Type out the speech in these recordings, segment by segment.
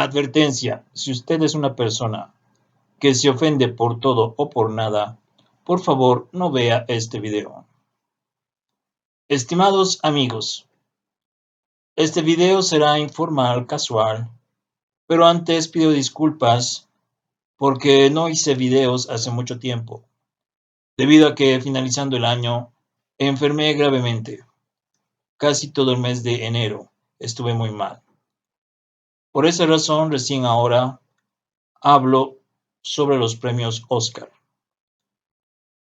Advertencia: si usted es una persona que se ofende por todo o por nada, por favor no vea este video. Estimados amigos, este video será informal, casual, pero antes pido disculpas porque no hice videos hace mucho tiempo, debido a que finalizando el año enfermé gravemente. Casi todo el mes de enero estuve muy mal. Por esa razón, recién ahora hablo sobre los premios Oscar.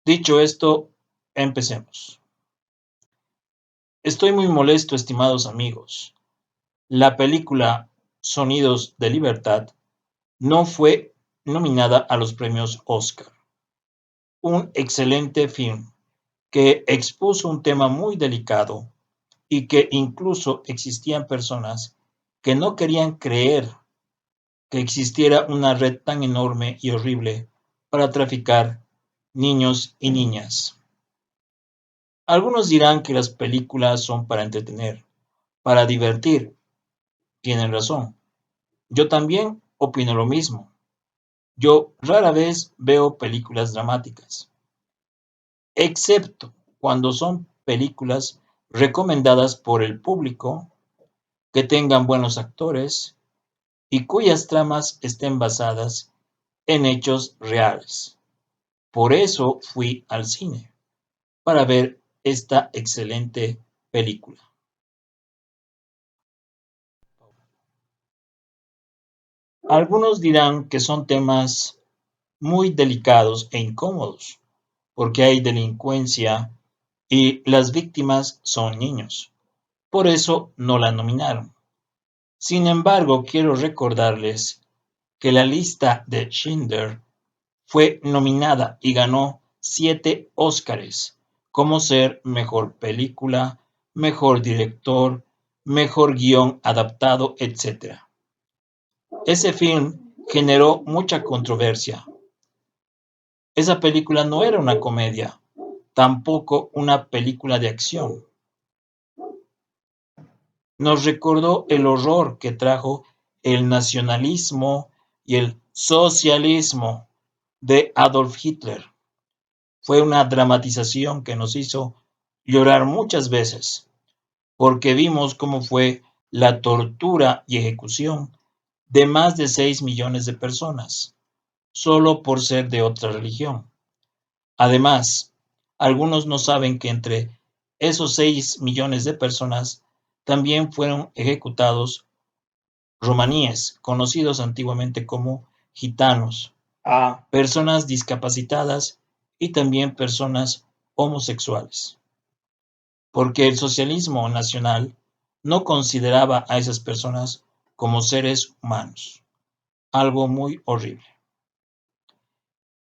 Dicho esto, empecemos. Estoy muy molesto, estimados amigos. La película Sonidos de Libertad no fue nominada a los premios Oscar. Un excelente film que expuso un tema muy delicado y que incluso existían personas que no querían creer que existiera una red tan enorme y horrible para traficar niños y niñas. Algunos dirán que las películas son para entretener, para divertir. Tienen razón. Yo también opino lo mismo. Yo rara vez veo películas dramáticas, excepto cuando son películas recomendadas por el público, que tengan buenos actores y cuyas tramas estén basadas en hechos reales. Por eso fui al cine, para ver esta excelente película. Algunos dirán que son temas muy delicados e incómodos, porque hay delincuencia y las víctimas son niños. Por eso no la nominaron. Sin embargo, quiero recordarles que la lista de Schindler fue nominada y ganó 7 Óscares, como ser mejor película, mejor director, mejor guión adaptado, etc. Ese film generó mucha controversia. Esa película no era una comedia, tampoco una película de acción. Nos recordó el horror que trajo el nacionalismo y el socialismo de Adolf Hitler. Fue una dramatización que nos hizo llorar muchas veces, porque vimos cómo fue la tortura y ejecución de más de 6 millones de personas, solo por ser de otra religión. Además, algunos no saben que entre esos 6 millones de personas también fueron ejecutados romaníes, conocidos antiguamente como gitanos, personas discapacitadas y también personas homosexuales, porque el socialismo nacional no consideraba a esas personas como seres humanos, algo muy horrible.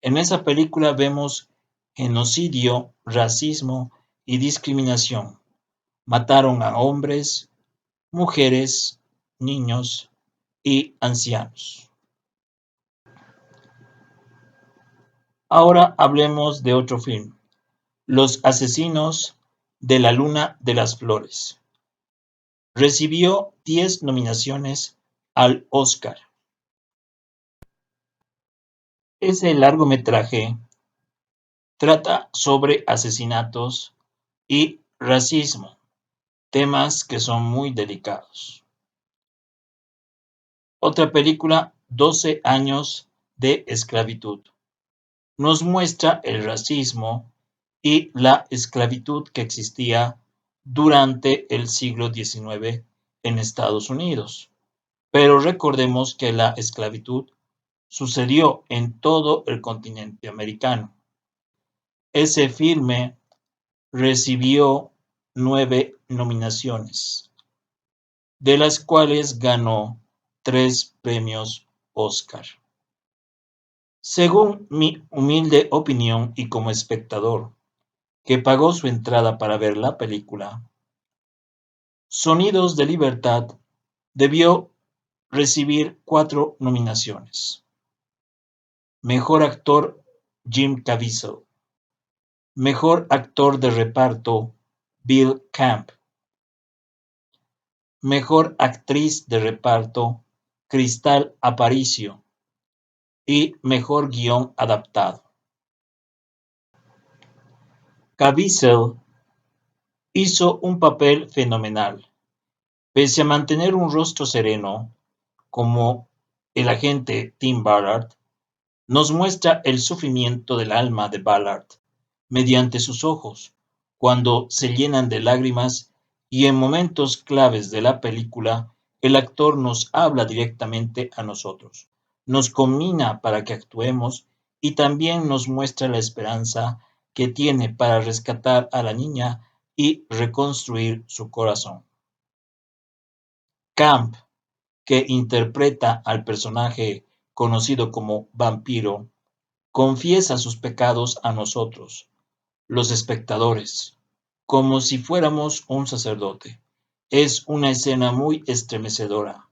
En esa película vemos genocidio, racismo y discriminación. Mataron a hombres, mujeres, niños y ancianos. Ahora hablemos de otro film, Los asesinos de la Luna de las Flores. Recibió 10 nominaciones al Oscar. Ese largometraje trata sobre asesinatos y racismo, temas que son muy delicados. Otra película, 12 años de esclavitud, nos muestra el racismo y la esclavitud que existía durante el siglo XIX en Estados Unidos. Pero recordemos que la esclavitud sucedió en todo el continente americano. Ese filme recibió 9 nominaciones, de las cuales ganó 3 premios Oscar. Según mi humilde opinión y como espectador que pagó su entrada para ver la película, Sonidos de Libertad debió recibir 4 nominaciones. Mejor actor, Jim Caviezel. Mejor actor de reparto, Bill Camp. Mejor actriz de reparto, Cristal Aparicio y Mejor Guión Adaptado. Caviezel hizo un papel fenomenal. Pese a mantener un rostro sereno, como el agente Tim Ballard, nos muestra el sufrimiento del alma de Ballard mediante sus ojos, cuando se llenan de lágrimas, y en momentos claves de la película, el actor nos habla directamente a nosotros, nos combina para que actuemos y también nos muestra la esperanza que tiene para rescatar a la niña y reconstruir su corazón. Camp, que interpreta al personaje conocido como Vampiro, confiesa sus pecados a nosotros, los espectadores, como si fuéramos un sacerdote. Es una escena muy estremecedora.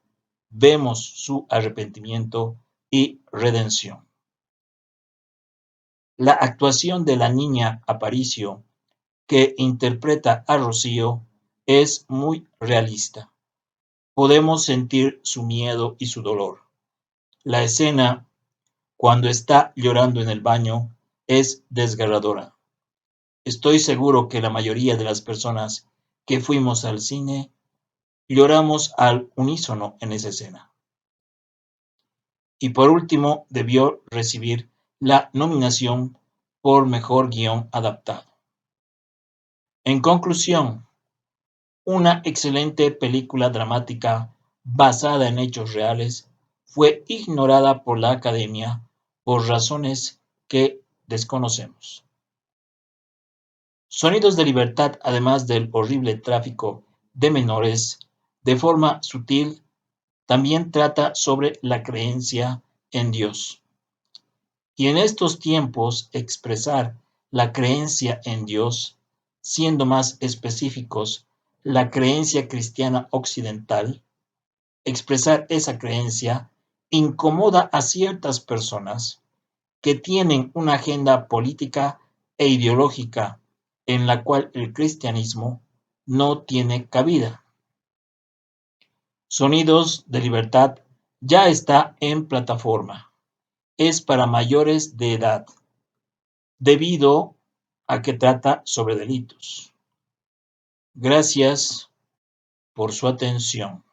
Vemos su arrepentimiento y redención. La actuación de la niña Aparicio, que interpreta a Rocío, es muy realista. Podemos sentir su miedo y su dolor. La escena, cuando está llorando en el baño, es desgarradora. Estoy seguro que la mayoría de las personas que fuimos al cine lloramos al unísono en esa escena. Y por último, debió recibir la nominación por Mejor Guión Adaptado. En conclusión, una excelente película dramática basada en hechos reales fue ignorada por la Academia por razones que desconocemos. Sonidos de Libertad, además del horrible tráfico de menores, de forma sutil, también trata sobre la creencia en Dios. Y en estos tiempos, expresar la creencia en Dios, siendo más específicos, la creencia cristiana occidental, expresar esa creencia incomoda a ciertas personas que tienen una agenda política e ideológica en la cual el cristianismo no tiene cabida. Sonidos de Libertad ya está en plataforma. Es para mayores de edad, debido a que trata sobre delitos. Gracias por su atención.